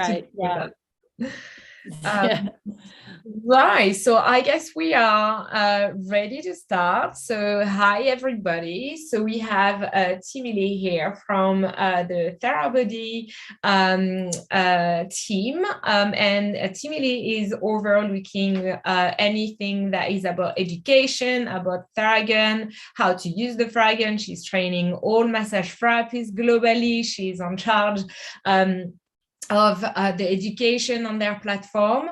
Right. Yeah. Um, Right, so I guess we are ready to start. So hi everybody. So we have Timalee here from the Therabody team, and Timalee is overlooking anything that is about education, about Theragun, how to use the Theragun. She's training all massage therapists globally. She's on charge of the education on their platform.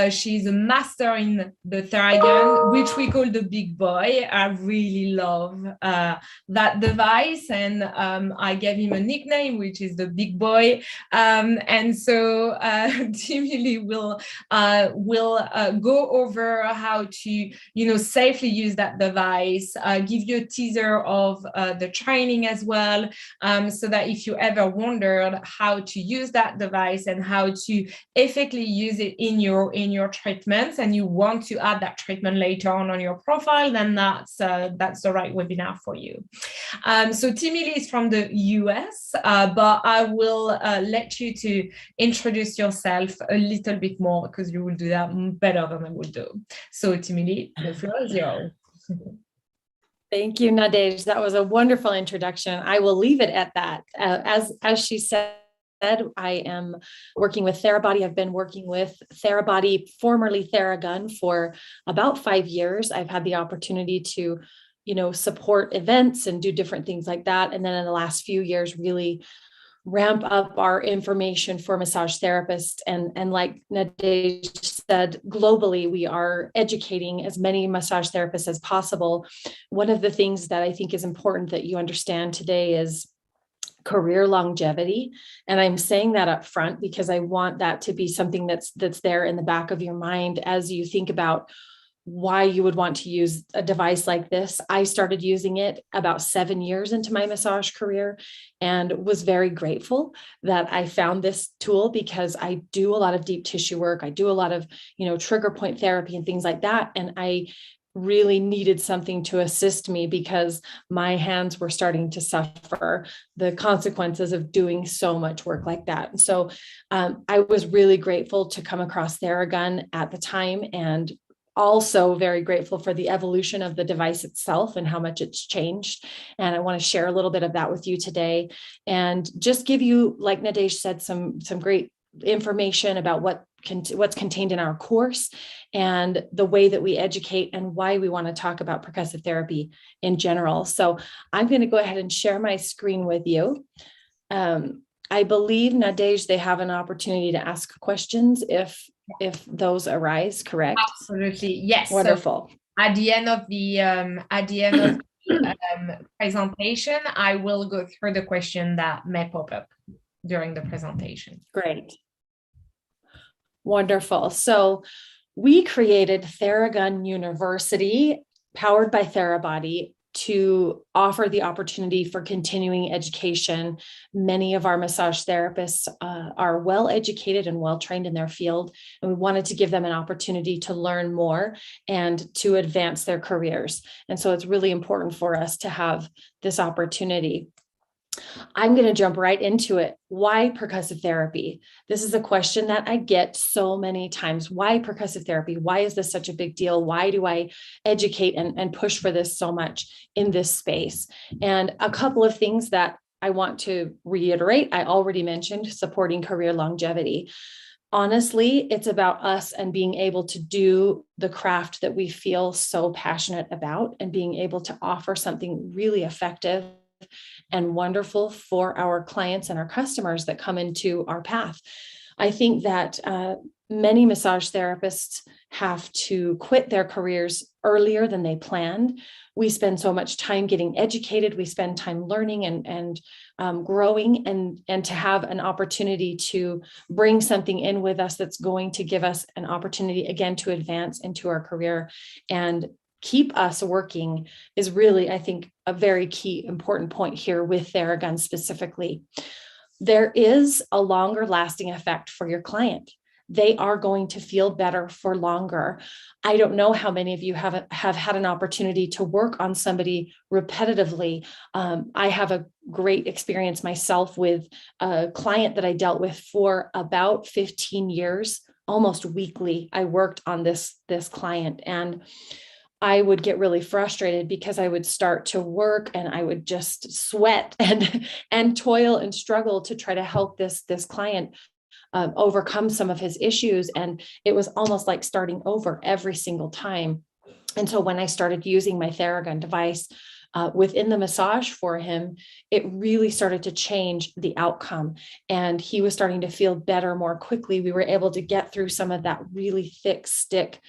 She's a master in the Theragun, which we call the big boy. I really love that device, and I gave him a nickname, which is the big boy. And so Timalee will go over how to safely use that device, give you a teaser of the training as well, so that if you ever wondered how to use that device and how to effectively use it in your treatments, and you want to add that treatment later on your profile, then that's the right webinar for you. So Timalee is from the US, but I will let you to introduce yourself a little bit more, because you will do that better than I will do. So Timalee, the floor is yours. Thank you, Nadej. That was a wonderful introduction. I will leave it at that. As she said, I am working with Therabody. I've been working with Therabody, formerly Theragun, for about 5 years. I've had the opportunity to, support events and do different things like that. And then in the last few years, really ramp up our information for massage therapists. And like Nadej said, globally, we are educating as many massage therapists as possible. One of the things that I think is important that you understand today is career longevity. And I'm saying that up front because I want that to be something that's there in the back of your mind as you think about why you would want to use a device like this. I started using it about 7 years into my massage career and was very grateful that I found this tool, because I do a lot of deep tissue work. I do a lot of, trigger point therapy and things like that. And I really needed something to assist me because my hands were starting to suffer the consequences of doing so much work like that. And so I was really grateful to come across Theragun at the time, and also very grateful for the evolution of the device itself and how much it's changed. And I want to share a little bit of that with you today, and just give you, like Nadej said, some great information about what's contained in our course and the way that we educate and why we want to talk about percussive therapy in general. So I'm going to go ahead and share my screen with you. I believe, Nadej, they have an opportunity to ask questions if those arise, correct? Absolutely, yes. Wonderful. So at the end of the presentation, I will go through the question that may pop up during the presentation. Great. Wonderful. So we created Theragun University, powered by Therabody, to offer the opportunity for continuing education. Many of our massage therapists are well educated and well trained in their field, and we wanted to give them an opportunity to learn more and to advance their careers. And so it's really important for us to have this opportunity. I'm going to jump right into it. Why percussive therapy? This is a question that I get so many times. Why percussive therapy? Why is this such a big deal? Why do I educate and push for this so much in this space? And a couple of things that I want to reiterate. I already mentioned supporting career longevity. Honestly, it's about us and being able to do the craft that we feel so passionate about, and being able to offer something really effective and wonderful for our clients and our customers that come into our path. I think that many massage therapists have to quit their careers earlier than they planned. We spend so much time getting educated. We spend time learning and growing, and to have an opportunity to bring something in with us that's going to give us an opportunity again to advance into our career and keep us working is really, I think, a very key important point here with Theragun specifically. There is a longer lasting effect for your client. they are going to feel better for longer. I don't know how many of you have had an opportunity to work on somebody repetitively. I have a great experience myself with a client that I dealt with for about 15 years, almost weekly. I worked on this client, and I would get really frustrated because I would start to work and I would just sweat and toil and struggle to try to help this client overcome some of his issues. And it was almost like starting over every single time. And so when I started using my Theragun device within the massage for him, it really started to change the outcome. And he was starting to feel better more quickly. We were able to get through some of that really thick, stuck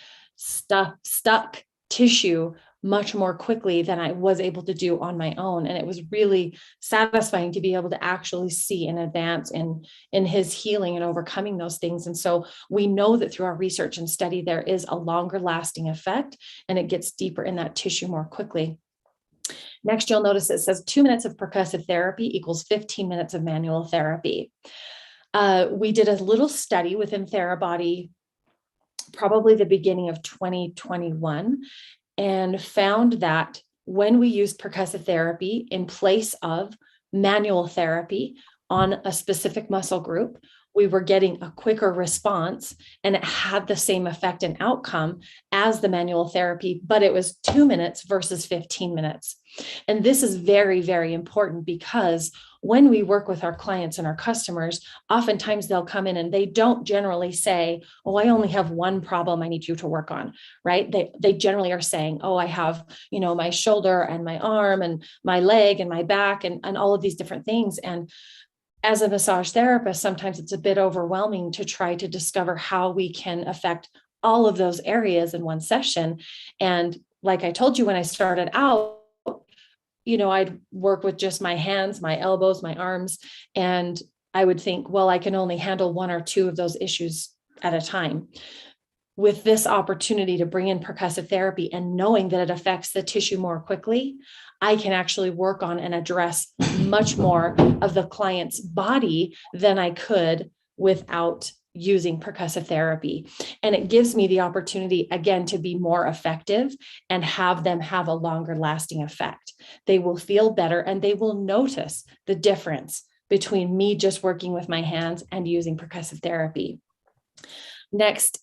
tissue much more quickly than I was able to do on my own. And it was really satisfying to be able to actually see an advance in his healing and overcoming those things. And so we know that through our research and study, there is a longer lasting effect, and it gets deeper in that tissue more quickly. Next, you'll notice it says 2 minutes of percussive therapy equals 15 minutes of manual therapy. We did a little study within Therabody, probably the beginning of 2021, and found that when we used percussive therapy in place of manual therapy on a specific muscle group, we were getting a quicker response, and it had the same effect and outcome as the manual therapy, but it was 2 minutes versus 15 minutes. And this is very, very important, because when we work with our clients and our customers, oftentimes they'll come in and they don't generally say, oh, I only have one problem I need you to work on, right? They generally are saying, oh, I have, my shoulder and my arm and my leg and my back and all of these different things. And as a massage therapist, sometimes it's a bit overwhelming to try to discover how we can affect all of those areas in one session. And like I told you, when I started out, I'd work with just my hands, my elbows, my arms, and I would think, well, I can only handle one or two of those issues at a time. With this opportunity to bring in percussive therapy and knowing that it affects the tissue more quickly, I can actually work on and address much more of the client's body than I could without using percussive therapy. And it gives me the opportunity, again, to be more effective and have them have a longer lasting effect. They will feel better, and they will notice the difference between me just working with my hands and using percussive therapy. Next,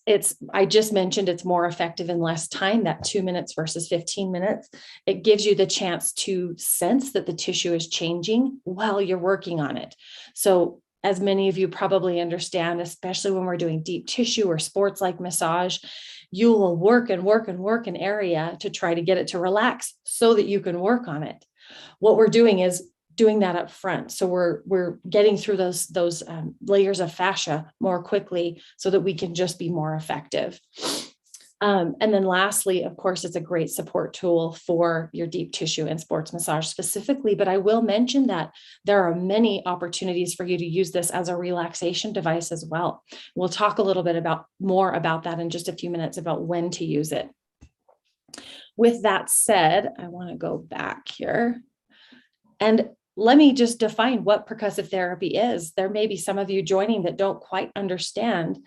I just mentioned it's more effective in less time, that 2 minutes versus 15 minutes. It gives you the chance to sense that the tissue is changing while you're working on it. So as many of you probably understand, especially when we're doing deep tissue or sports like massage, you will work and work and work an area to try to get it to relax so that you can work on it. What we're doing is doing that up front. So we're getting through those layers of fascia more quickly so that we can just be more effective. And then lastly, of course, it's a great support tool for your deep tissue and sports massage specifically, but I will mention that there are many opportunities for you to use this as a relaxation device as well. We'll talk a little bit more about that in just a few minutes, about when to use it. With that said, I want to go back here and let me just define what percussive therapy is. There may be some of you joining that don't quite understand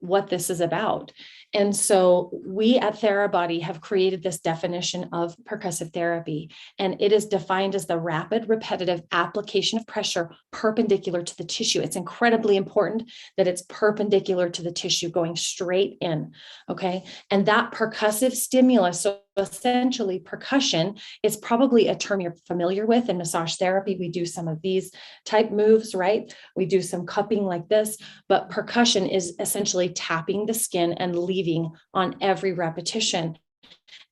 what this is about. And so we at Therabody have created this definition of percussive therapy, and it is defined as the rapid, repetitive application of pressure perpendicular to the tissue. It's incredibly important that it's perpendicular to the tissue, going straight in, okay? And that percussive stimulus, so essentially percussion, is probably a term you're familiar with in massage therapy. We do some of these type moves, right? We do some cupping like this, but percussion is essentially tapping the skin and leaving on every repetition.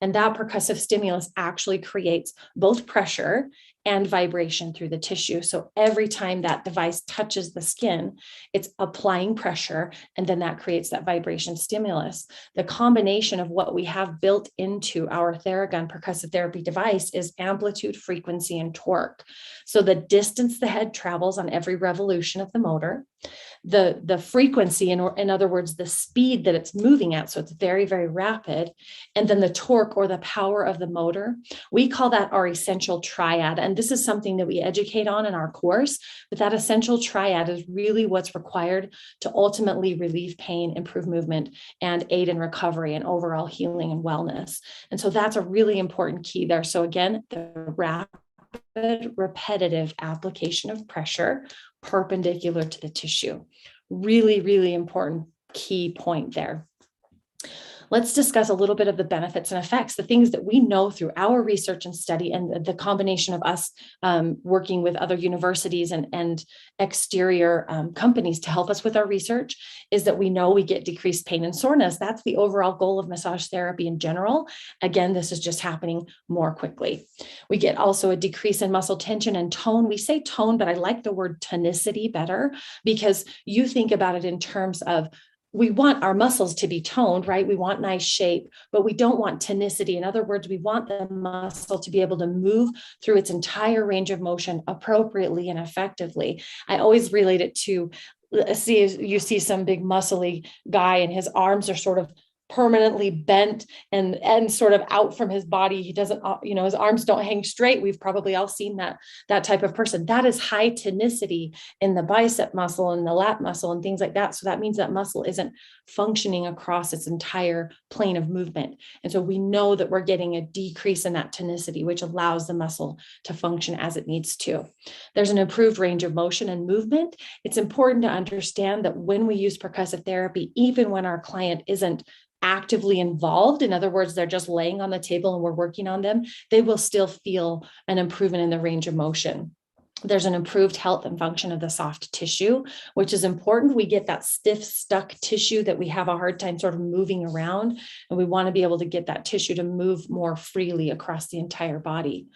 And that percussive stimulus actually creates both pressure and vibration through the tissue. So every time that device touches the skin, it's applying pressure, and then that creates that vibration stimulus. The combination of what we have built into our Theragun percussive therapy device is amplitude, frequency, and torque. So the distance the head travels on every revolution of the motor, The frequency, in other words, the speed that it's moving at. So it's very, very rapid. And then the torque or the power of the motor. We call that our essential triad. And this is something that we educate on in our course. But that essential triad is really what's required to ultimately relieve pain, improve movement, and aid in recovery and overall healing and wellness. And so that's a really important key there. So again, the rapid, repetitive application of pressure perpendicular to the tissue. Really, really important key point there. Let's discuss a little bit of the benefits and effects, the things that we know through our research and study, and the combination of us working with other universities and exterior companies to help us with our research is that we know we get decreased pain and soreness. That's the overall goal of massage therapy in general. Again, this is just happening more quickly. We get also a decrease in muscle tension and tone. We say tone, but I like the word tonicity better because you think about it in terms of we want our muscles to be toned, right? We want nice shape, but we don't want tonicity. In other words, we want the muscle to be able to move through its entire range of motion appropriately and effectively. I always relate it to, you see some big muscly guy and his arms are sort of permanently bent and sort of out from his body. He doesn't, his arms don't hang straight. We've probably all seen that type of person. That is high tonicity in the bicep muscle and the lat muscle and things like that. So that means that muscle isn't functioning across its entire plane of movement. And so we know that we're getting a decrease in that tonicity, which allows the muscle to function as it needs to. There's an improved range of motion and movement. It's important to understand that when we use percussive therapy, even when our client isn't actively involved, in other words, they're just laying on the table and we're working on them, they will still feel an improvement in the range of motion. There's an improved health and function of the soft tissue, which is important. We get that stiff, stuck tissue that we have a hard time sort of moving around, and we want to be able to get that tissue to move more freely across the entire body.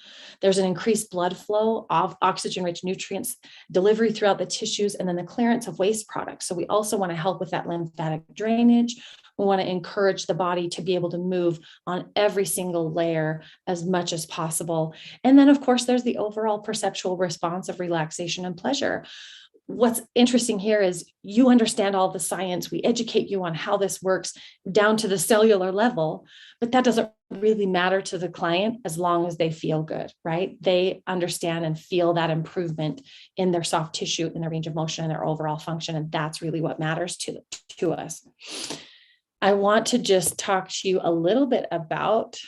There's an increased blood flow of oxygen-rich nutrients delivery throughout the tissues, and then the clearance of waste products. So we also want to help with that lymphatic drainage. We want to encourage the body to be able to move on every single layer as much as possible. And then, of course, there's the overall perceptual response of relaxation and pleasure. What's interesting here is you understand all the science. We educate you on how this works down to the cellular level, but that doesn't really matter to the client as long as they feel good, right? They understand and feel that improvement in their soft tissue, in their range of motion, and their overall function. And that's really what matters to us. I want to just talk to you a little bit about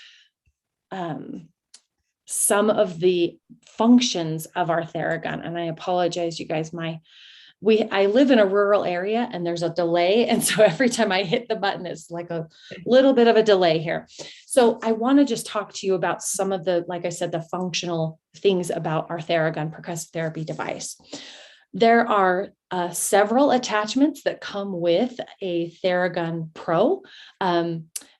some of the functions of our Theragun. And I apologize, you guys, I live in a rural area and there's a delay. And so every time I hit the button, it's like a little bit of a delay here. So I want to just talk to you about some of the, like I said, the functional things about our Theragun percussive therapy device. There are several attachments that come with a Theragun Pro,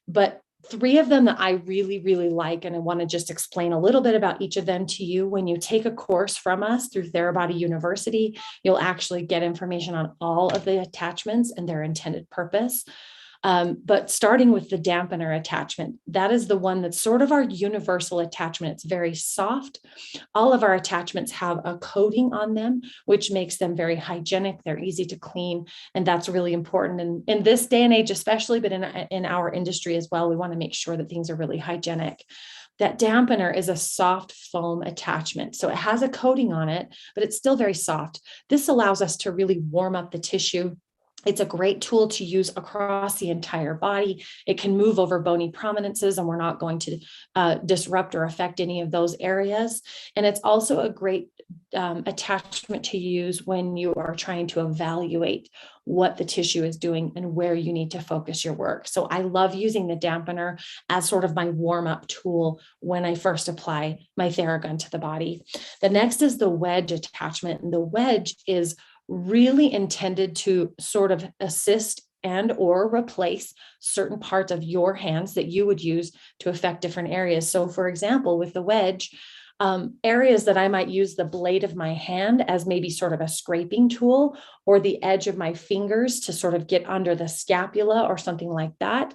but 3 of them that I really, really like, and I want to just explain a little bit about each of them to you. When you take a course from us through Therabody University, you'll actually get information on all of the attachments and their intended purpose. But starting with the dampener attachment, that is the one that's sort of our universal attachment. It's very soft. All of our attachments have a coating on them, which makes them very hygienic. They're easy to clean. And that's really important. And in this day and age, especially, but in our industry as well, we want to make sure that things are really hygienic. That dampener is a soft foam attachment. So it has a coating on it, but it's still very soft. This allows us to really warm up the tissue. It's a great tool to use across the entire body. It can move over bony prominences, and we're not going to disrupt or affect any of those areas. And it's also a great attachment to use when you are trying to evaluate what the tissue is doing and where you need to focus your work. So I love using the dampener as sort of my warm-up tool when I first apply my Theragun to the body. The next is the wedge attachment, and the wedge is really intended to sort of assist and or replace certain parts of your hands that you would use to affect different areas. So for example, with the wedge, areas that I might use the blade of my hand as maybe sort of a scraping tool or the edge of my fingers to sort of get under the scapula or something like that,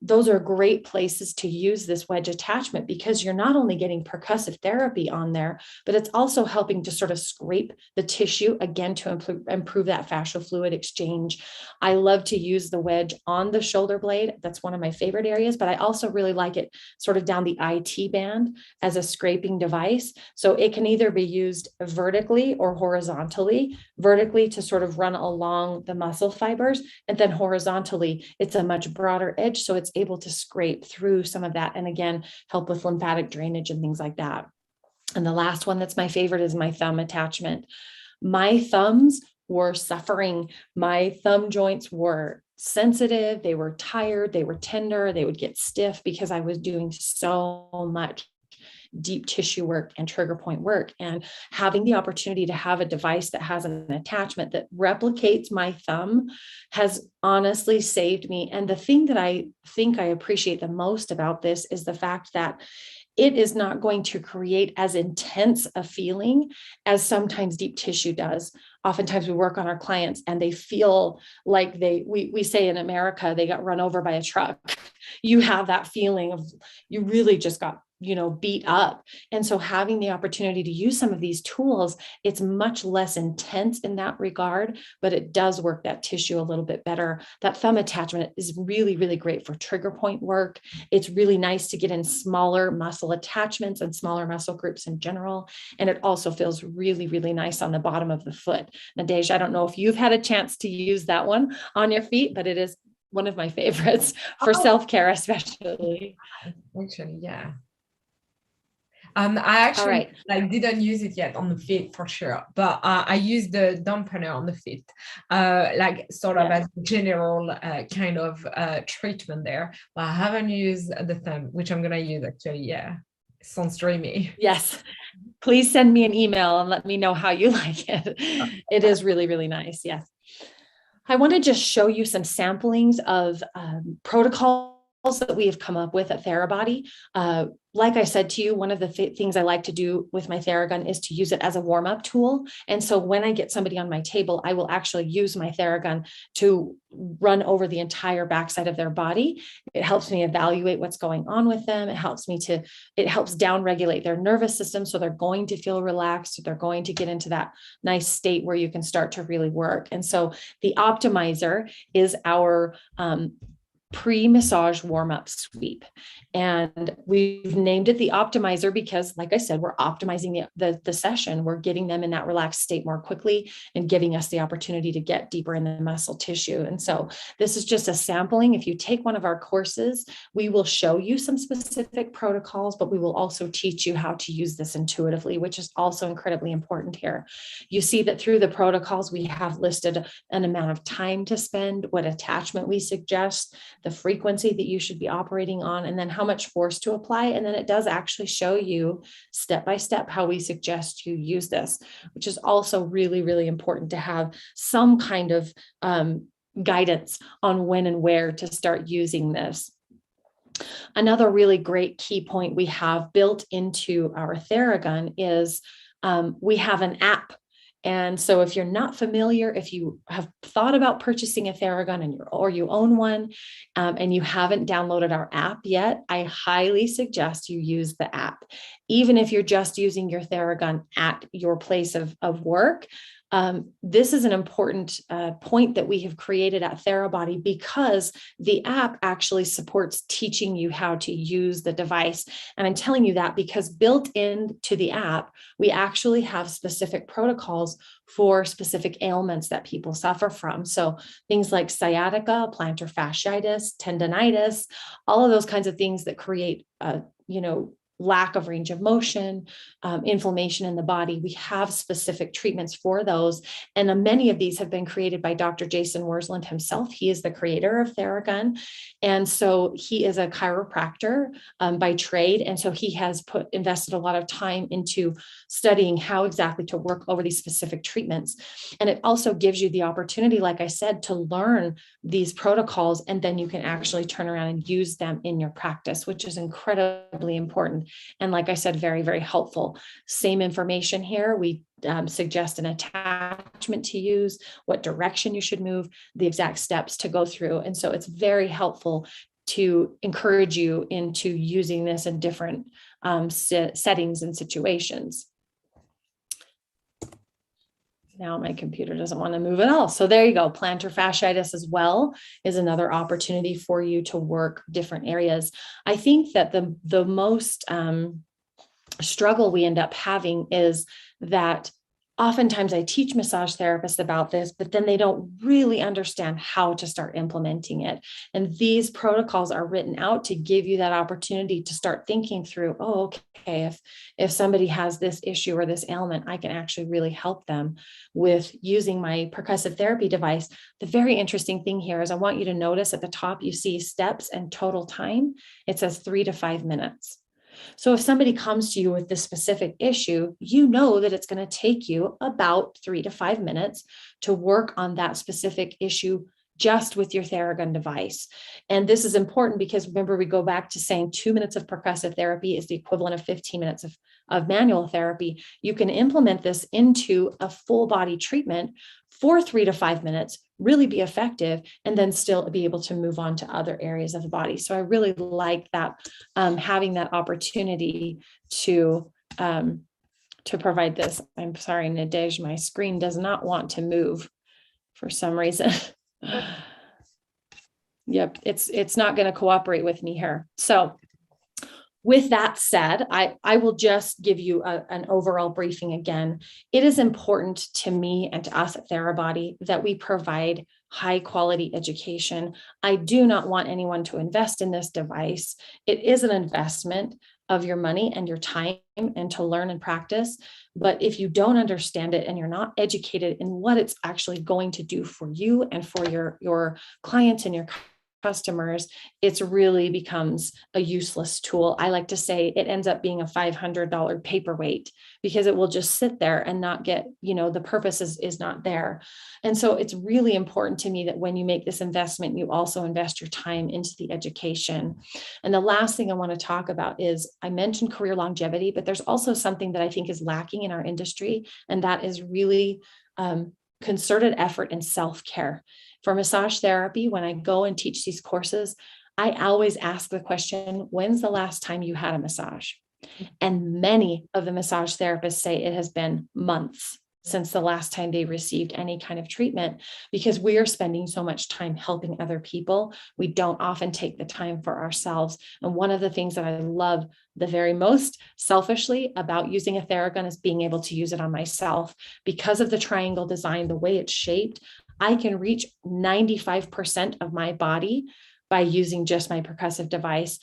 those are great places to use this wedge attachment, because you're not only getting percussive therapy on there, but it's also helping to sort of scrape the tissue again to improve that fascial fluid exchange. I love to use the wedge on the shoulder blade. That's one of my favorite areas, but I also really like it sort of down the IT band as a scraping device. So it can either be used vertically or horizontally. Vertically to sort of run along the muscle fibers, and then horizontally, it's a much broader edge, so it's able to scrape through some of that, and again, help with lymphatic drainage and things like that. And the last one that's my favorite is my thumb attachment. My thumbs were suffering. My thumb joints were sensitive, they were tired, they were tender, they would get stiff because I was doing so much deep tissue work and trigger point work. And having the opportunity to have a device that has an attachment that replicates my thumb has honestly saved me. And the thing that I think I appreciate the most about this is the fact that it is not going to create as intense a feeling as sometimes deep tissue does. Oftentimes we work on our clients and they feel like we say in America, they got run over by a truck. You have that feeling of you really just got beat up. And so having the opportunity to use some of these tools, it's much less intense in that regard, but it does work that tissue a little bit better. That thumb attachment is really, really great for trigger point work. It's really nice to get in smaller muscle attachments and smaller muscle groups in general. And it also feels really, really nice on the bottom of the foot. Nadej, I don't know if you've had a chance to use that one on your feet, but it is one of my favorites for self-care, especially. Actually, yeah. I actually didn't use it yet on the feet for sure, but I used the dampener on the feet, sort of as a general kind of treatment there. But I haven't used the thumb, which I'm gonna use actually. Yeah, sounds dreamy. Yes, please send me an email and let me know how you like it. It is really, really nice. Yes. I want to just show you some samplings of protocols that we have come up with at Therabody. Like I said to you, one of the things I like to do with my Theragun is to use it as a warm-up tool. And so when I get somebody on my table, I will actually use my Theragun to run over the entire backside of their body. It helps me evaluate what's going on with them. It helps down-regulate their nervous system. So they're going to feel relaxed. They're going to get into that nice state where you can start to really work. And so the optimizer is our pre-massage warm-up sweep. And we've named it the optimizer because, like I said, we're optimizing the session. We're getting them in that relaxed state more quickly and giving us the opportunity to get deeper in the muscle tissue. And so this is just a sampling. If you take one of our courses, we will show you some specific protocols, but we will also teach you how to use this intuitively, which is also incredibly important here. You see that through the protocols, we have listed an amount of time to spend, what attachment we suggest, the frequency that you should be operating on, and then how much force to apply. And then it does actually show you step by step how we suggest you use this, which is also really, really important to have some kind of guidance on when and where to start using this. Another really great key point we have built into our Theragun is we have an app. And so if you're not familiar, if you have thought about purchasing a Theragun or you own one and you haven't downloaded our app yet, I highly suggest you use the app. Even if you're just using your Theragun at your place of work, this is an important point that we have created at Therabody because the app actually supports teaching you how to use the device. And I'm telling you that because built into the app, we actually have specific protocols for specific ailments that people suffer from. So things like sciatica, plantar fasciitis, tendonitis, all of those kinds of things that create, lack of range of motion, inflammation in the body. We have specific treatments for those. And many of these have been created by Dr. Jason Worsland himself. He is the creator of Theragun. And so he is a chiropractor by trade. And so he has invested a lot of time into studying how exactly to work over these specific treatments. And it also gives you the opportunity, like I said, to learn these protocols, and then you can actually turn around and use them in your practice, which is incredibly important. And like I said, very, very helpful. Same information here. We suggest an attachment to use, what direction you should move, the exact steps to go through. And so it's very helpful to encourage you into using this in different settings and situations. Now my computer doesn't want to move at all. So there you go. Plantar fasciitis as well is another opportunity for you to work different areas. I think that the most struggle we end up having is that oftentimes I teach massage therapists about this, but then they don't really understand how to start implementing it. And these protocols are written out to give you that opportunity to start thinking through, oh, okay, if somebody has this issue or this ailment, I can actually really help them with using my percussive therapy device. The very interesting thing here is I want you to notice at the top, you see steps and total time. It says 3 to 5 minutes. So if somebody comes to you with this specific issue, you know that it's going to take you about 3 to 5 minutes to work on that specific issue just with your Theragun device. And this is important because remember, we go back to saying 2 minutes of percussive therapy is the equivalent of 15 minutes of manual therapy. You can implement this into a full body treatment for 3 to 5 minutes, really be effective, and then still be able to move on to other areas of the body. So I really like that, having that opportunity to provide this. I'm sorry, Nadej, my screen does not want to move for some reason. Yep, it's not going to cooperate with me here. So with that said, I will just give you an overall briefing again. It is important to me and to us at Therabody that we provide high quality education. I do not want anyone to invest in this device. It is an investment of your money and your time and to learn and practice. But if you don't understand it and you're not educated in what it's actually going to do for you and for your clients and your customers, it really becomes a useless tool. I like to say it ends up being a $500 paperweight because it will just sit there and not get, the purpose is not there. And so it's really important to me that when you make this investment, you also invest your time into the education. And the last thing I want to talk about is I mentioned career longevity, but there's also something that I think is lacking in our industry, and that is really concerted effort in self-care. For massage therapy, when I go and teach these courses, I always ask the question, when's the last time you had a massage? And many of the massage therapists say it has been months since the last time they received any kind of treatment, because we are spending so much time helping other people. We don't often take the time for ourselves. And one of the things that I love the very most selfishly about using a Theragun is being able to use it on myself. Because of the triangle design, the way it's shaped, I can reach 95% of my body by using just my percussive device.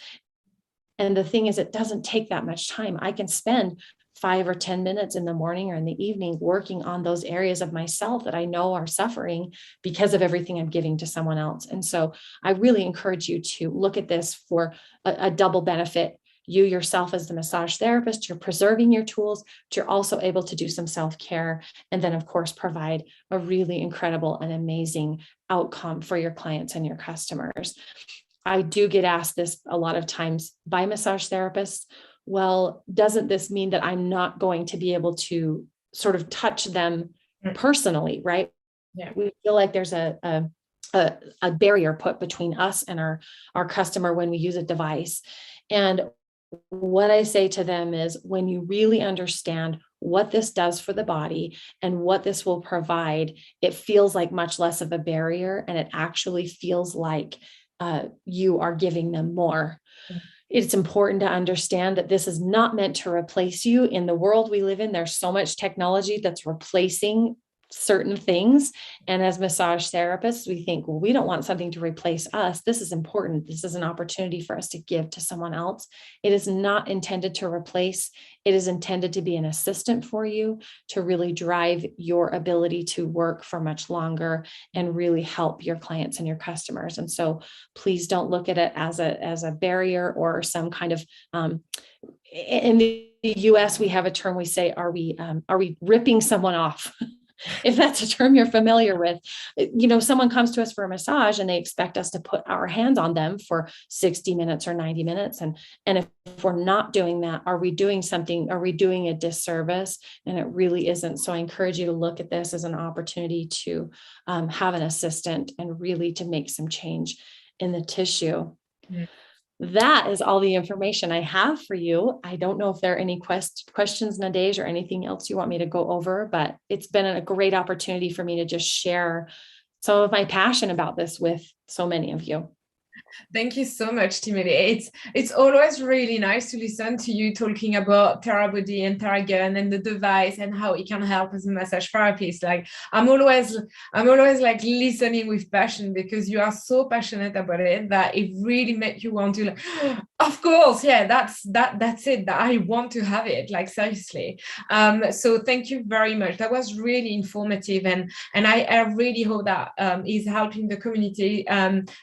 And the thing is, it doesn't take that much time. I can spend 5 or 10 minutes in the morning or in the evening working on those areas of myself that I know are suffering because of everything I'm giving to someone else. And so I really encourage you to look at this for a double benefit. You yourself as the massage therapist, you're preserving your tools, but you're also able to do some self-care, and then of course provide a really incredible and amazing outcome for your clients and your customers. I do get asked this a lot of times by massage therapists. Well, doesn't this mean that I'm not going to be able to sort of touch them personally, right? Yeah. We feel like there's a barrier put between us and our customer when we use a device. And what I say to them is, when you really understand what this does for the body and what this will provide, it feels like much less of a barrier, and it actually feels like you are giving them more. It's important to understand that this is not meant to replace you. In the world we live in, there's so much technology that's replacing certain things. And as massage therapists, we think, well, we don't want something to replace us. This is important. This is an opportunity for us to give to someone else. It is not intended to replace. It is intended to be an assistant for you to really drive your ability to work for much longer and really help your clients and your customers. And so please don't look at it as a barrier or some kind of, in the US, we have a term we say, are we ripping someone off? if that's a term you're familiar with. Someone comes to us for a massage and they expect us to put our hands on them for 60 minutes or 90 minutes. And if we're not doing that, are we doing a disservice? And it really isn't. So I encourage you to look at this as an opportunity to have an assistant and really to make some change in the tissue. Mm. That is all the information I have for you. I don't know if there are any questions, Nadege, or anything else you want me to go over, but it's been a great opportunity for me to just share some of my passion about this with so many of you. Thank you so much, Timalee. It's always really nice to listen to you talking about Therabody and Theragun and the device and how it can help as a massage therapist. Like I'm always like listening with passion, because you are so passionate about it that it really makes you want to, like, of course, yeah, that's it. That I want to have it, like, seriously. So thank you very much. That was really informative, and I really hope that is helping the community.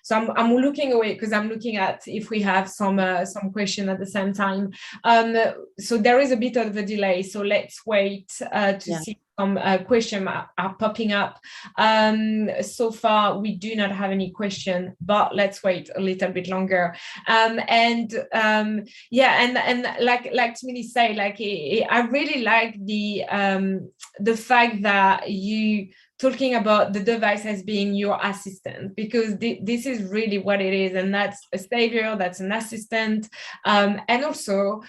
So I'm looking away because I'm looking at if we have some question at the same time. So there is a bit of a delay, so let's wait to see some questions are popping up. So far we do not have any question, but let's wait a little bit longer. And like Timalee say, like I really like the fact that you talking about the device as being your assistant, because this is really what it is, and that's a savior, that's an assistant, and also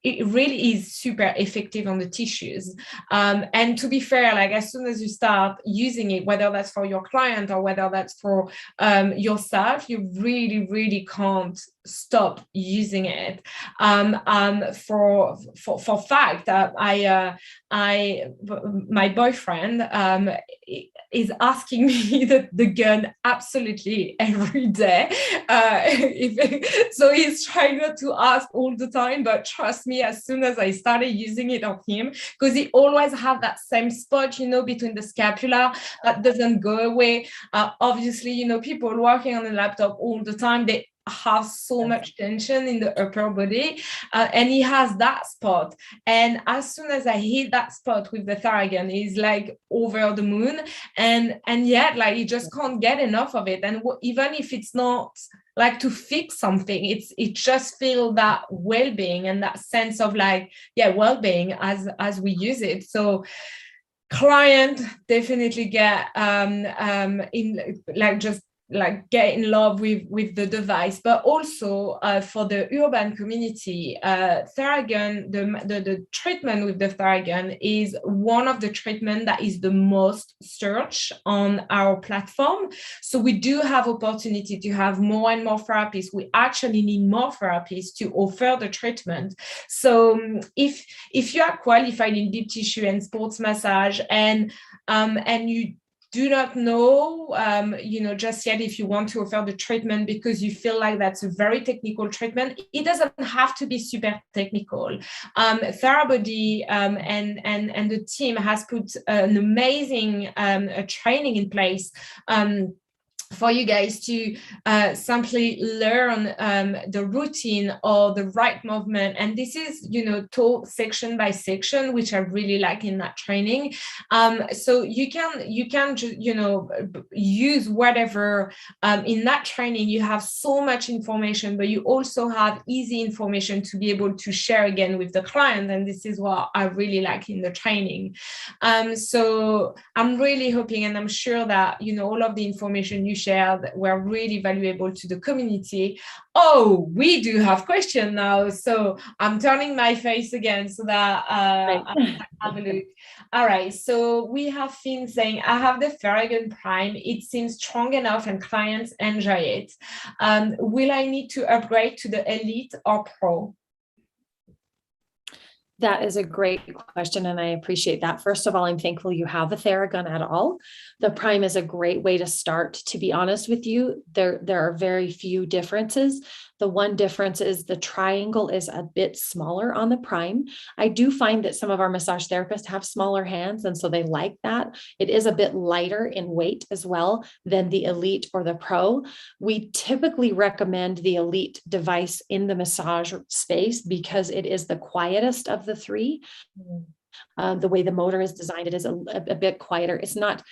it really is super effective on the tissues. And to be fair, like as soon as you start using it, whether that's for your client or whether that's for yourself, you really can't stop using it. For fact, my boyfriend is asking me the gun absolutely every day. So he's trying not to ask all the time, but trust me, as soon as I started using it on him, because he always have that same spot, between the scapula that doesn't go away. Obviously, people working on a laptop all the time, they have so much tension in the upper body, and he has that spot, and as soon as I hit that spot with the Theragun, he's like over the moon, and yet like he just can't get enough of it. And even if it's not like to fix something, it just feel that well-being and that sense of like, well-being as we use it. So client definitely get in like just like get in love with the device, but also for the urban community, Theragun, the treatment with the Theragun is one of the treatment that is the most searched on our platform. So we do have opportunity to have more and more therapists. We actually need more therapists to offer the treatment. So if you are qualified in deep tissue and sports massage, and you do not know, just yet if you want to offer the treatment because you feel like that's a very technical treatment, it doesn't have to be super technical. Therabody and the team has put an amazing training in place for you guys to simply learn the routine or the right movement. And this is, taught section by section, which I really like in that training. So you can use whatever in that training. You have so much information, but you also have easy information to be able to share again with the client. And this is what I really like in the training. So I'm really hoping, and I'm sure that, all of the information you shared were really valuable to the community. Oh, we do have questions now. So I'm turning my face again so that I can have a look. All right. So we have Finn saying, I have the Theragun Prime. It seems strong enough and clients enjoy it. Will I need to upgrade to the Elite or Pro? That is a great question, and I appreciate that. First of all, I'm thankful you have a Theragun at all. The Prime is a great way to start. To be honest with you, there are very few differences. The one difference is the triangle is a bit smaller on the Prime. I do find that some of our massage therapists have smaller hands, and so they like that. It is a bit lighter in weight as well than the Elite or the Pro. We typically recommend the Elite device in the massage space because it is the quietest of the three. The way the motor is designed, it is a bit quieter. It's not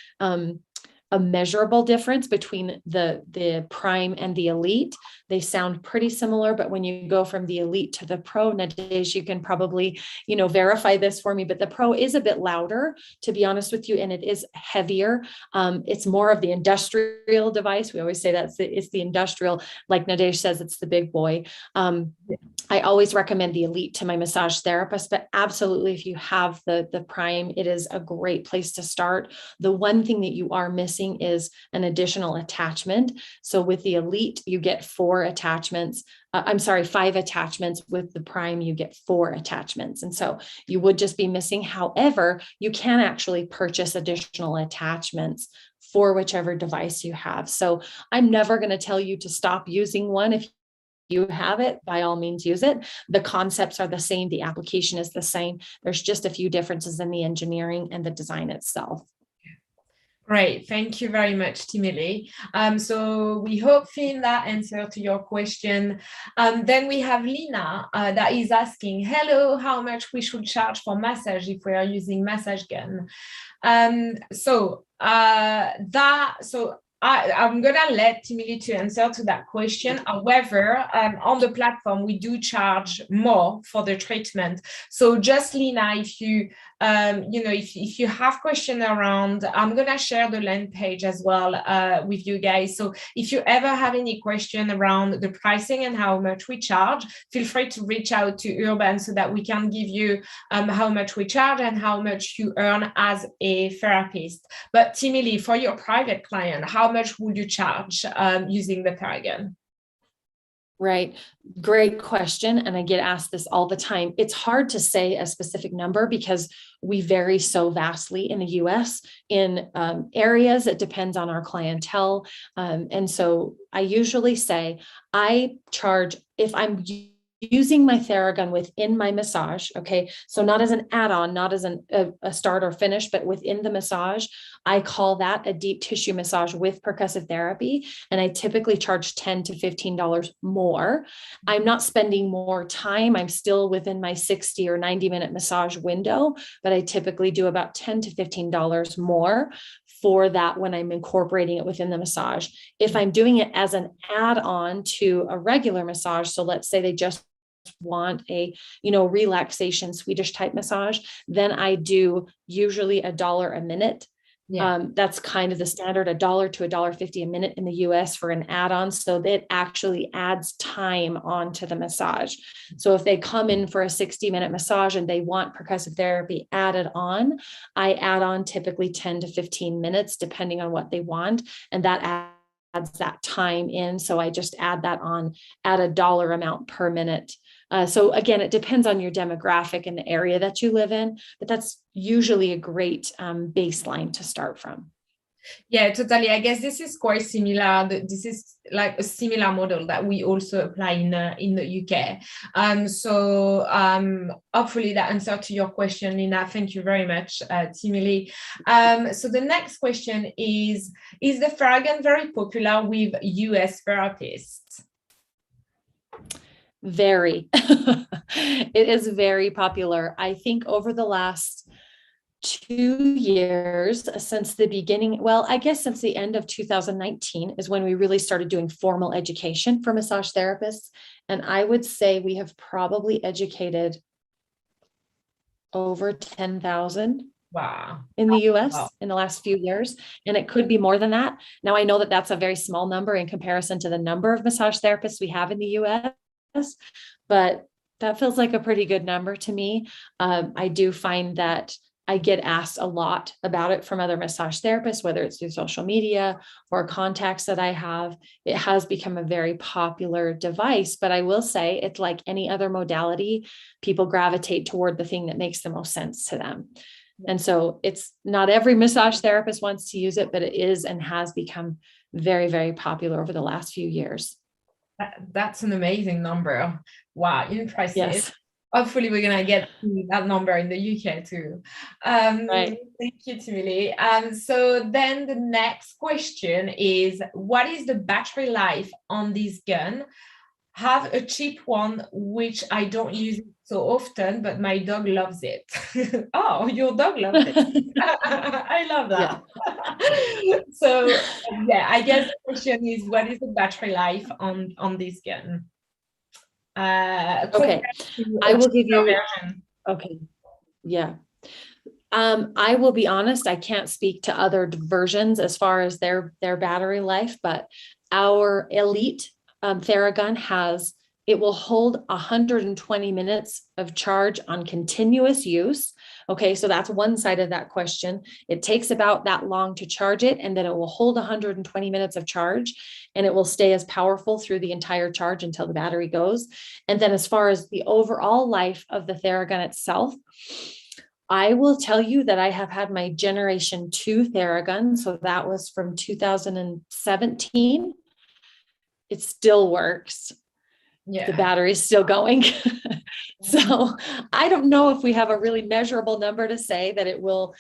a measurable difference between the Prime and the Elite. They sound pretty similar, but when you go from the Elite to the Pro, Nadej, you can probably, verify this for me, but the Pro is a bit louder, to be honest with you, and it is heavier. It's more of the industrial device. We always say it's the industrial, like Nadej says, it's the big boy. I always recommend the Elite to my massage therapist, but absolutely, if you have the Prime, it is a great place to start. The one thing that you are missing is an additional attachment. So with the Elite, you get 5 attachments. With the Prime, you get 4 attachments. And so you would just be missing. However, you can actually purchase additional attachments for whichever device you have. So I'm never going to tell you to stop using one. If you have it, by all means, use it. The concepts are the same. The application is the same. There's just a few differences in the engineering and the design itself. Great. Thank you very much, Timalee. So we hope, Finn, that answered to your question. Then we have Lina that is asking, hello, how much we should charge for massage if we are using massage gun? I'm going to let Timalee to answer to that question. However, on the platform, we do charge more for the treatment. So just, Lina, if you if you have questions around, I'm going to share the land page as well with you guys. So if you ever have any question around the pricing and how much we charge, feel free to reach out to Urban so that we can give you how much we charge and how much you earn as a therapist. But Timalee, for your private client, how much would you charge using the Theragun? Right. Great question. And I get asked this all the time. It's hard to say a specific number because we vary so vastly in the US in areas. It depends on our clientele. And so I usually say I charge, if I'm using my Theragun within my massage, okay, so not as an add-on, not as a start or finish, but within the massage, I call that a deep tissue massage with percussive therapy, and I typically charge $10 to $15 more. I'm not spending more time. I'm still within my 60 or 90-minute massage window, but I typically do about $10 to $15 more for that when I'm incorporating it within the massage. If I'm doing it as an add-on to a regular massage, so let's say they just want a relaxation Swedish type massage, then I do usually $1 a minute. Yeah. That's kind of the standard, $1 to $1.50 a minute in the US for an add-on. So that actually adds time onto the massage. So if they come in for a 60-minute massage and they want percussive therapy added on, I add on typically 10 to 15 minutes, depending on what they want. And that adds that time in. So I just add that on at $1 amount per minute. So again, it depends on your demographic and the area that you live in, but that's usually a great baseline to start from. Yeah, totally. I guess this is quite similar. This is like a similar model that we also apply in the UK. Hopefully that answered to your question, Lina. Thank you very much, Timalee. So the next question is the Theragun very popular with US therapists? Very. It is very popular. I think over the last 2 years, since the beginning, since the end of 2019 is when we really started doing formal education for massage therapists. And I would say we have probably educated over 10,000 in the US in the last few years. And it could be more than that. Now, I know that that's a very small number in comparison to the number of massage therapists we have in the US, but that feels like a pretty good number to me. I do find that I get asked a lot about it from other massage therapists, whether it's through social media or contacts that I have. It has become a very popular device, but I will say it's like any other modality. People gravitate toward the thing that makes the most sense to them. And so it's not every massage therapist wants to use it, but it is and has become very, very popular over the last few years. That's an amazing number. Wow, impressive. Yes. Hopefully we're going to get that number in the UK too. Right. Thank you, Timalee. So then the next question is, what is the battery life on this gun? have a cheap one, which I don't use so often, but my dog loves it. Oh, your dog loves it. I love that. Yeah. So yeah, I guess the question is, what is the battery life on this gun? Okay, I will give you, version. okay, yeah. I will be honest, I can't speak to other versions as far as their battery life, but our Elite Theragun it will hold 120 minutes of charge on continuous use. Okay, so that's one side of that question. It takes about that long to charge it, and then it will hold 120 minutes of charge, and it will stay as powerful through the entire charge until the battery goes. And then as far as the overall life of the Theragun itself, I will tell you that I have had my generation 2 Theragun. So that was from 2017. It still works. Yeah. The battery is still going. So I don't know if we have a really measurable number to say that it will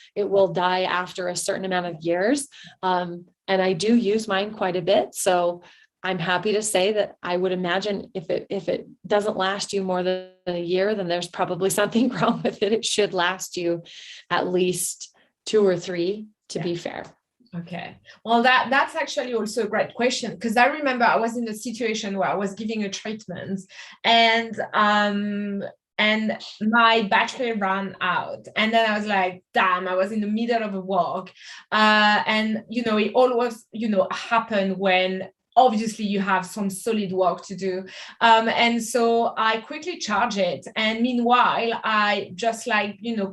die after a certain amount of years. And I do use mine quite a bit. So I'm happy to say that I would imagine if it doesn't last you more than a year, then there's probably something wrong with it. It should last you at least 2 or 3, to be fair. Okay. Well, that's actually also a great question, because I remember I was in a situation where I was giving a treatment and my battery ran out, and then I was like, damn, I was in the middle of a walk, and it always happened when obviously you have some solid work to do, and so I quickly charge it, and meanwhile I just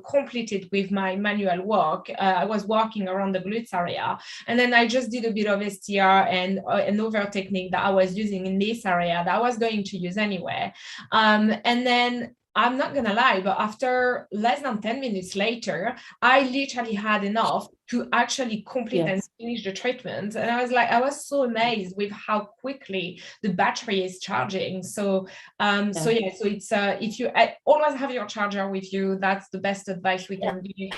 completed with my manual work. I was walking around the glutes area, and then I just did a bit of STR and another technique that I was using in this area that I was going to use anyway, and then I'm not gonna lie, but after less than 10 minutes later, I literally had enough to actually complete and finish the treatment. And I was so amazed with how quickly the battery is charging. So it's if you always have your charger with you, that's the best advice we can give.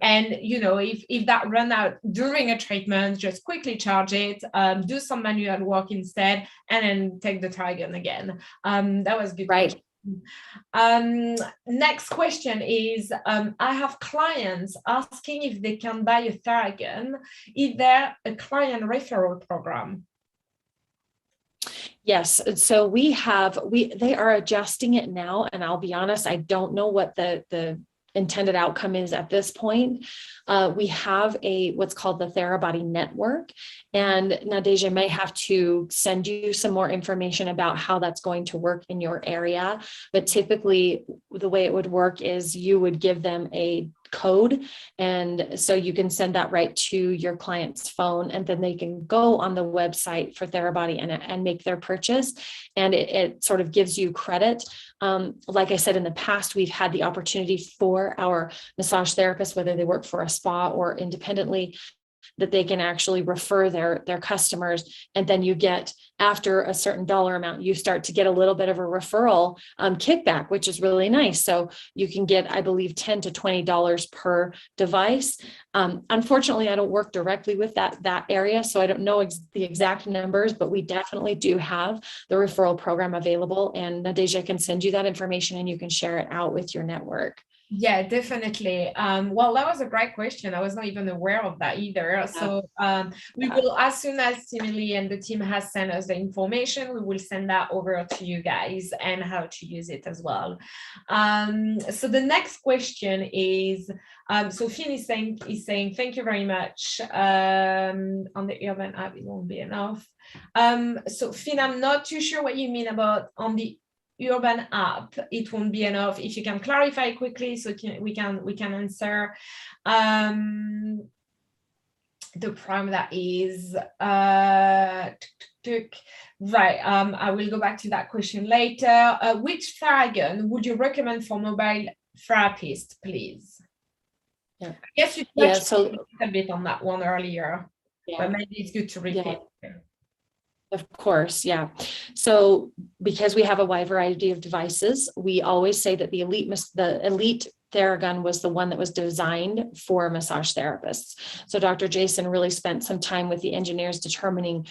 And if that run out during a treatment, just quickly charge it, do some manual work instead, and then take the Theragun again. That was good. Right. Next question is, I have clients asking if they can buy a Theragun. Is there a client referral program? Yes. So they are adjusting it now. And I'll be honest, I don't know what the intended outcome is at this point. We have what's called the Therabody network, and Nadejda may have to send you some more information about how that's going to work in your area. But typically the way it would work is you would give them a code, and so you can send that right to your client's phone, and then they can go on the website for Therabody and make their purchase, and it sort of gives you credit. Like I said, in the past, we've had the opportunity for our massage therapists, whether they work for a spa or independently, that they can actually refer their customers. And then you get, after a certain dollar amount, you start to get a little bit of a referral kickback, which is really nice. So you can get, I believe, $10 to $20 per device. Unfortunately, I don't work directly with that area, so I don't know the exact numbers, but we definitely do have the referral program available. And Nadejda can send you that information and you can share it out with your network. Yeah, definitely. Well, that was a great question. I was not even aware of that either. So we will, as soon as Timalee and the team has sent us the information, we will send that over to you guys and how to use it as well. So the next question is, so Finn is saying, thank you very much. On the Urban app, it won't be enough. So Finn, I'm not too sure what you mean about on the Urban app, it won't be enough. If you can clarify quickly, so we can answer. The prime that is right. I will go back to that question later. Which Theragun would you recommend for mobile therapists, please? Yeah. I guess you touched a bit on that one earlier, but maybe it's good to repeat. Of course, yeah. So because we have a wide variety of devices, we always say that the Elite Theragun was the one that was designed for massage therapists. So Dr. Jason really spent some time with the engineers determining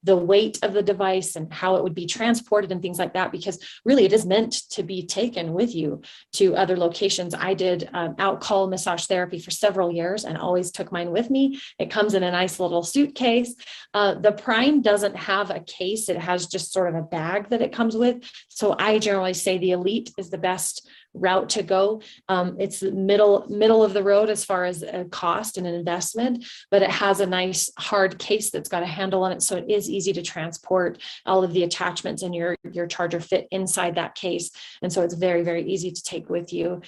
the weight of the device and how it would be transported and things like that, because really it is meant to be taken with you to other locations. I did out-call massage therapy for several years and always took mine with me. It comes in a nice little suitcase. The Prime doesn't have a case. It has just sort of a bag that it comes with. So I generally say the Elite is the best route to go. It's the middle of the road as far as a cost and an investment, but it has a nice hard case that's got a handle on it. So it is easy to transport. All of the attachments and your charger fit inside that case. And so it's very, very easy to take with you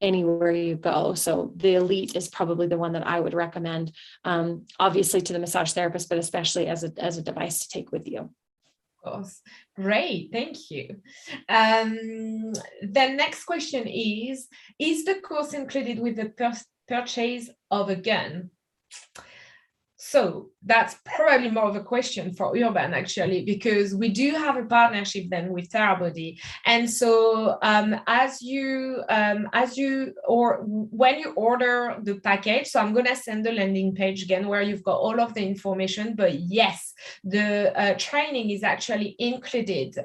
anywhere you go. So the Elite is probably the one that I would recommend, obviously to the massage therapist, but especially as a device to take with you. Course. Great, thank you. The next question is the course included with the purchase of a gun? So that's probably more of a question for Urban, actually, because we do have a partnership then with Therabody. And so when you order the package, so I'm going to send the landing page again where you've got all of the information, but yes, the training is actually included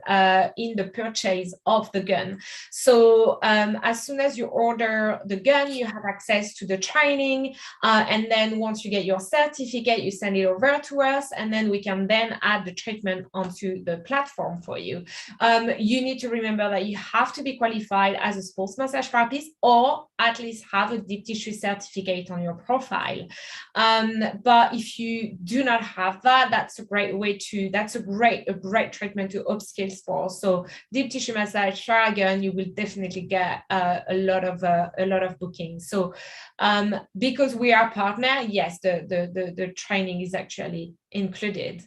in the purchase of the gun. So as soon as you order the gun, you have access to the training. And then once you get your certificate, you send it over to us, and then we can then add the treatment onto the platform for you. You need to remember that you have to be qualified as a sports massage therapist, or at least have a deep tissue certificate on your profile. But if you do not have that, that's a great treatment to upskill for. So deep tissue massage, Theragun, you will definitely get a lot of bookings. So because we are partner, yes, the training is actually included.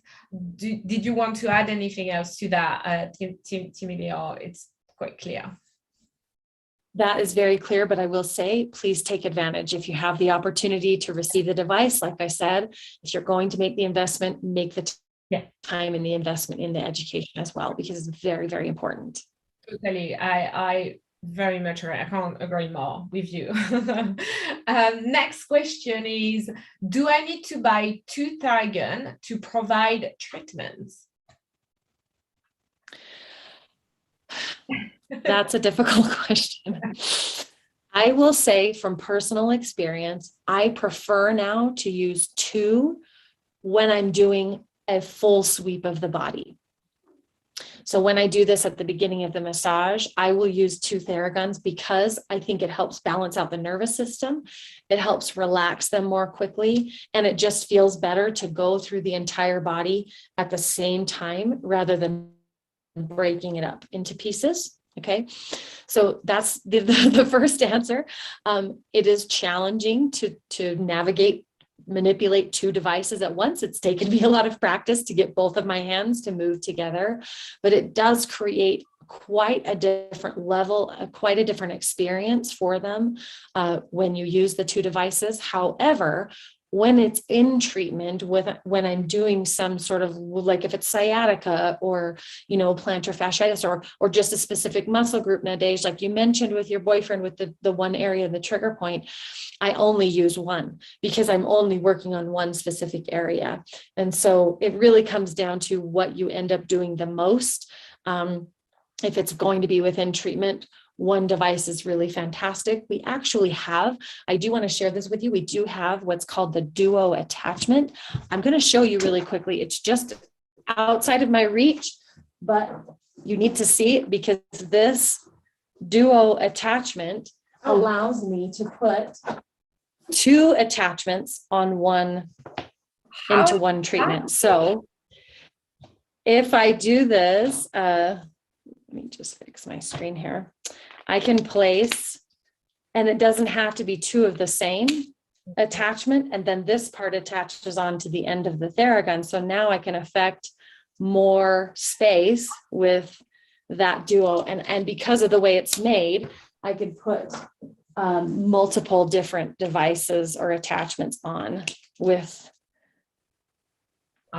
Did you want to add anything else to that, Timalee, or it's quite clear? That is very clear, but I will say, please take advantage. If you have the opportunity to receive the device, like I said, if you're going to make the investment, make the time and the investment in the education as well, because it's very, very important. Totally. I very much agree. I can't agree more with you. Next question is, do I need to buy 2 Theragun to provide treatments? That's a difficult question. I will say from personal experience, I prefer now to use 2 when I'm doing a full sweep of the body. So when I do this at the beginning of the massage, I will use 2 Theraguns because I think it helps balance out the nervous system. It helps relax them more quickly. And it just feels better to go through the entire body at the same time rather than breaking it up into pieces. Okay, so that's the first answer. It is challenging to manipulate 2 devices at once. It's taken me a lot of practice to get both of my hands to move together, but it does create quite a different level, quite a different experience for them when you use the 2 devices. However, when it's in treatment, when I'm doing some sort of, like if it's sciatica or, plantar fasciitis or just a specific muscle group nowadays, like you mentioned with your boyfriend with the one area, the trigger point, I only use 1 because I'm only working on one specific area. And so it really comes down to what you end up doing the most. If it's going to be within treatment, 1 device is really fantastic. We actually have, I do want to share this with you. We do have what's called the Duo attachment. I'm going to show you really quickly. It's just outside of my reach, but you need to see it because this Duo attachment allows me to put 2 attachments on into one treatment. So if I do this, let me just fix my screen here. I can place, and it doesn't have to be 2 of the same attachment. And then this part attaches onto the end of the Theragun. So now I can affect more space with that Duo. And because of the way it's made, I could put multiple different devices or attachments on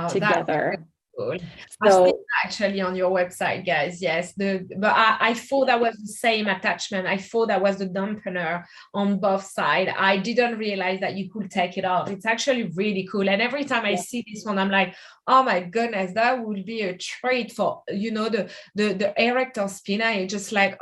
together. Cool. I see So that actually on your website, guys. Yes, but I thought that was the same attachment. I thought that was the dampener on both sides. I didn't realize that you could take it off. It's actually really cool. And every time I see this one, I'm like, oh my goodness, that would be a treat for, the erector spinae. Just like,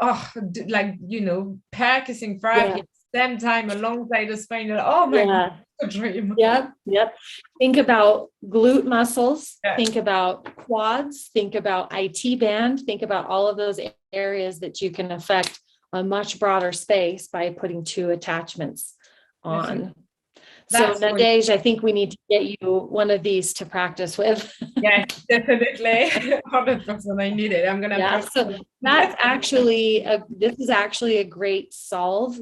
percussing therapy at the same time alongside the spine. Oh my God, a dream. Yep. Think about glute muscles, think about quads, think about IT band, think about all of those areas that you can affect a much broader space by putting 2 attachments on. So Nadej, I think we need to get you one of these to practice with. Yes, definitely. 100%. I need it. I'm going to. So that's actually, this is actually a great solve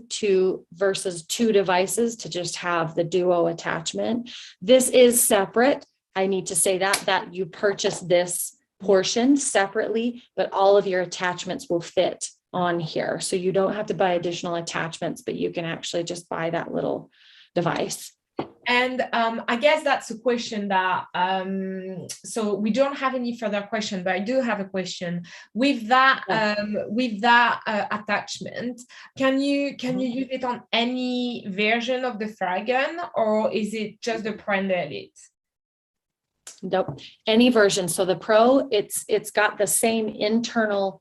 versus 2 devices to just have the duo attachment. This is separate. I need to say that you purchase this portion separately, but all of your attachments will fit on here. So you don't have to buy additional attachments, but you can actually just buy that little device. And I guess that's a question that, so we don't have any further question, but I do have a question. With that, attachment, can you use it on any version of the Theragun, or is it just the Pro and the Elite? Nope, any version. So the Pro, it's got the same internal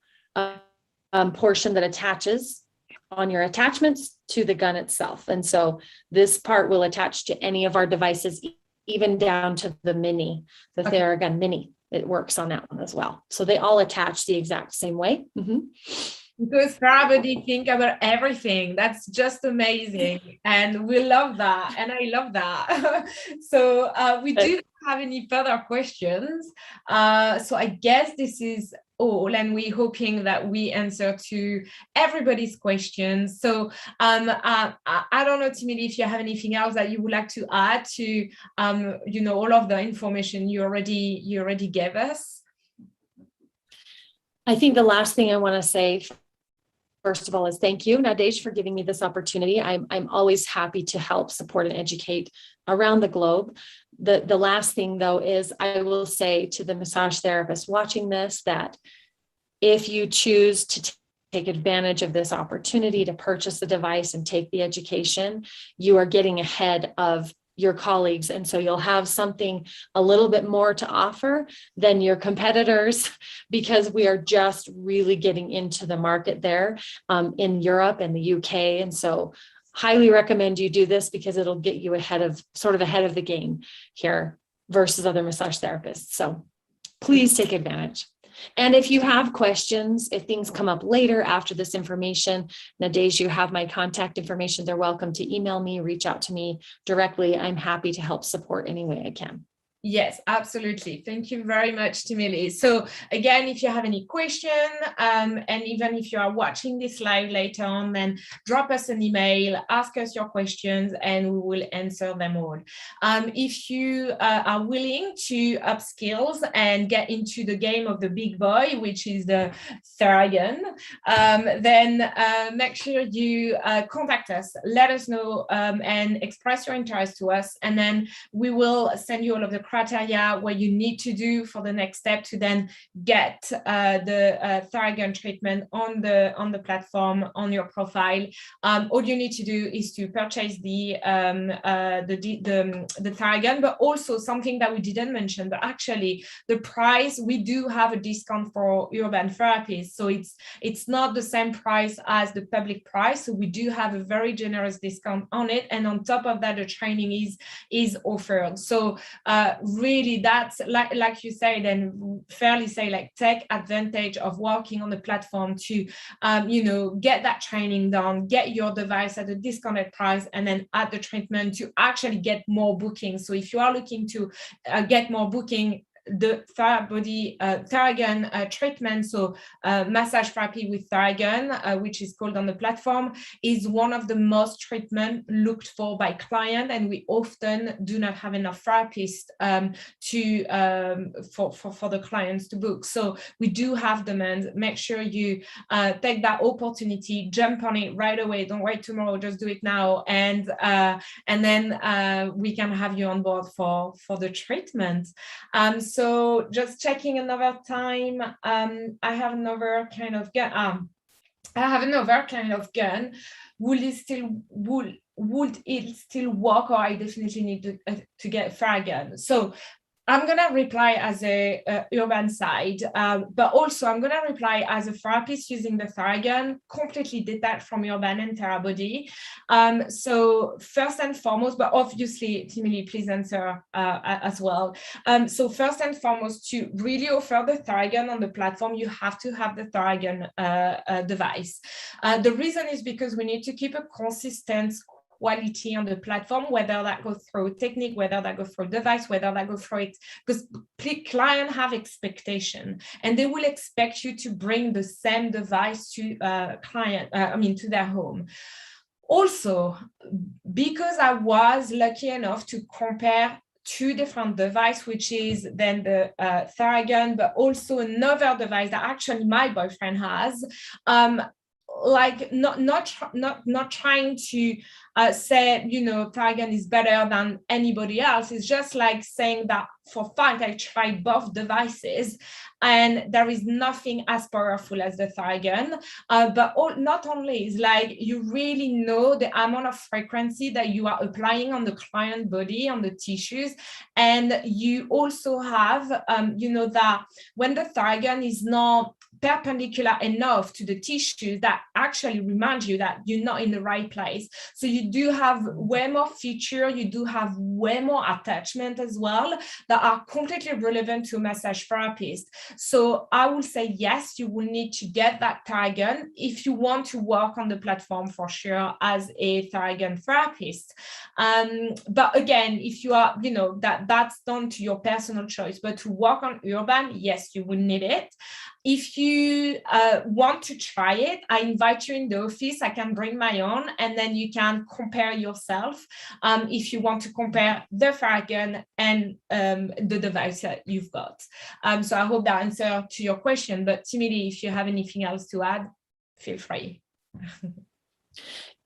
portion that attaches on your attachments to the gun itself. And so this part will attach to any of our devices, even down to the Mini, the Theragun Mini. It works on that one as well. So they all attach the exact same way. Because Therabody think about everything. That's just amazing. And we love that. And I love that. So we do have any further questions. So I guess this is all, and we're hoping that we answer to everybody's questions. So I don't know, Timalee, if you have anything else that you would like to add to all of the information you already gave us. I think the last thing I want to say, first of all, is thank you, Nadej, for giving me this opportunity. I'm always happy to help support and educate around the globe. The last thing, though, is I will say to the massage therapist watching this that if you choose to take advantage of this opportunity to purchase the device and take the education, you are getting ahead of your colleagues. And so you'll have something a little bit more to offer than your competitors, because we are just really getting into the market there in Europe and the UK. And so highly recommend you do this, because it'll get you ahead of the game here versus other massage therapists. So please take advantage. And if you have questions, if things come up later after this information, Nadej, you have my contact information. They're welcome to email me, reach out to me directly. I'm happy to help support any way I can. Yes, absolutely. Thank you very much, Timalee. So again, if you have any question, and even if you are watching this live later on, then drop us an email, ask us your questions, and we will answer them all. If you are willing to up skills and get into the game of the big boy, which is the Theragun, then make sure you contact us, let us know, and express your interest to us, and then we will send you all of the criteria what you need to do for the next step to then get the Theragun treatment on the platform, on your profile. All you need to do is to purchase the Theragun, but also something that we didn't mention, but actually the price, we do have a discount for urban therapists, so it's not the same price as the public price, so we do have a very generous discount on it, and on top of that the training is offered. So really, that's like you said, and fairly say, like, take advantage of working on the platform to get that training done, get your device at a discounted price, and then add the treatment to actually get more bookings. So if you are looking to get more booking, the Therabody Theragun treatment, so massage therapy with Theragun, which is called on the platform, is one of the most treatment looked for by client, and we often do not have enough therapists for the clients to book. So we do have demand. Make sure you take that opportunity, jump on it right away. Don't wait tomorrow, just do it now, and then we can have you on board for the treatment. So just checking another time. I have another kind of gun. Would it still work, or I definitely need to get Theragun? So I'm going to reply as a urban side, but also I'm going to reply as a therapist using the Theragun, completely detached from urban and Therabody. So first and foremost, but obviously, Timalee, please answer as well. So first and foremost, to really offer the Theragun on the platform, you have to have the Theragun device. The reason is because we need to keep a consistent quality on the platform, whether that goes through technique, whether that goes through device, whether that goes through it, because clients have expectation and they will expect you to bring the same device to to their home. Also, because I was lucky enough to compare two different devices, which is then the Theragun, but also another device that actually my boyfriend has, like not trying to say, you know, Theragun is better than anybody else. It's just like saying that for fun, I tried both devices and there is nothing as powerful as the Theragun. But not only is like you really know the amount of frequency that you are applying on the client body, on the tissues. And you also have, you know, that when the Theragun is not perpendicular enough to the tissue, that actually reminds you that you're not in the right place. So you do have way more feature, you do have way more attachment as well that are completely relevant to a massage therapist. So I will say, yes, you will need to get that Theragun if you want to work on the platform for sure as a Theragun therapist. But again, if you are, you know, that's down to your personal choice, but to work on urban, yes, you will need it. If you want to try it, I invite you in the office. I can bring my own, and then you can compare yourself if you want to compare the Theragun and the device that you've got. So I hope that answers to your question. But Timalee, if you have anything else to add, feel free.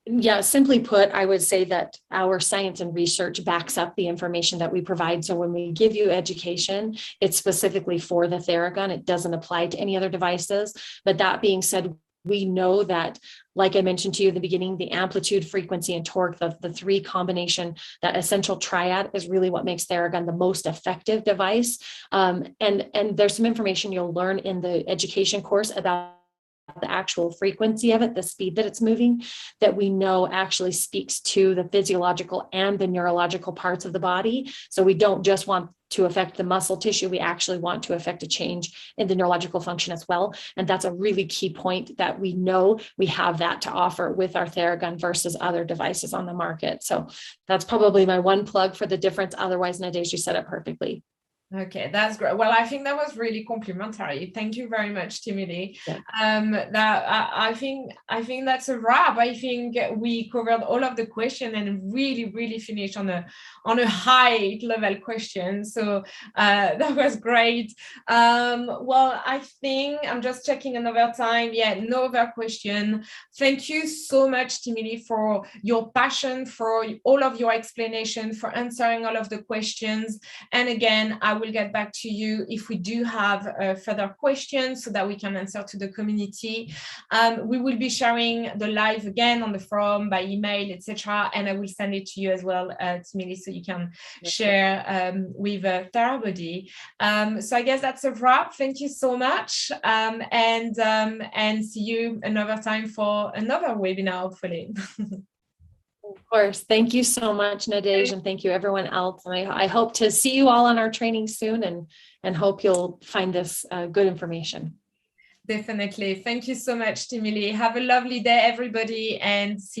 Yeah, simply put, I would say that our science and research backs up the information that we provide. So when we give you education, it's specifically for the Theragun. It doesn't apply to any other devices. But that being said, we know that, like I mentioned to you in the beginning, the amplitude, frequency, and torque, the three combination, that essential triad is really what makes Theragun the most effective device. And there's some information you'll learn in the education course about the actual frequency of it, the speed that it's moving, that we know actually speaks to the physiological and the neurological parts of the body. So we don't just want to affect the muscle tissue, we actually want to affect a change in the neurological function as well. And that's a really key point that we know we have that to offer with our Theragun versus other devices on the market. So that's probably my one plug for the difference. Otherwise, Nadej, you said it perfectly. Okay, that's great. Well, I think that was really complimentary. Thank you very much, Timalee. Yeah. I think that's a wrap. I think we covered all of the questions and really finished on a high level question. So that was great. Well, I think I'm just checking another time. Yeah, no other question. Thank you so much, Timalee, for your passion, for all of your explanation, for answering all of the questions. And again, I will get back to you if we do have further questions so that we can answer to the community. We will be sharing the live again on the forum by email, etc. And I will send it to you as well, Timalee, so you can share with Therabody. So I guess that's a wrap. Thank you so much. And see you another time for another webinar, hopefully. Of course. Thank you so much, Nadej, and thank you everyone else. And I hope to see you all on our training soon, and hope you'll find this good information. Definitely. Thank you so much, Timalee. Have a lovely day, everybody, and see you.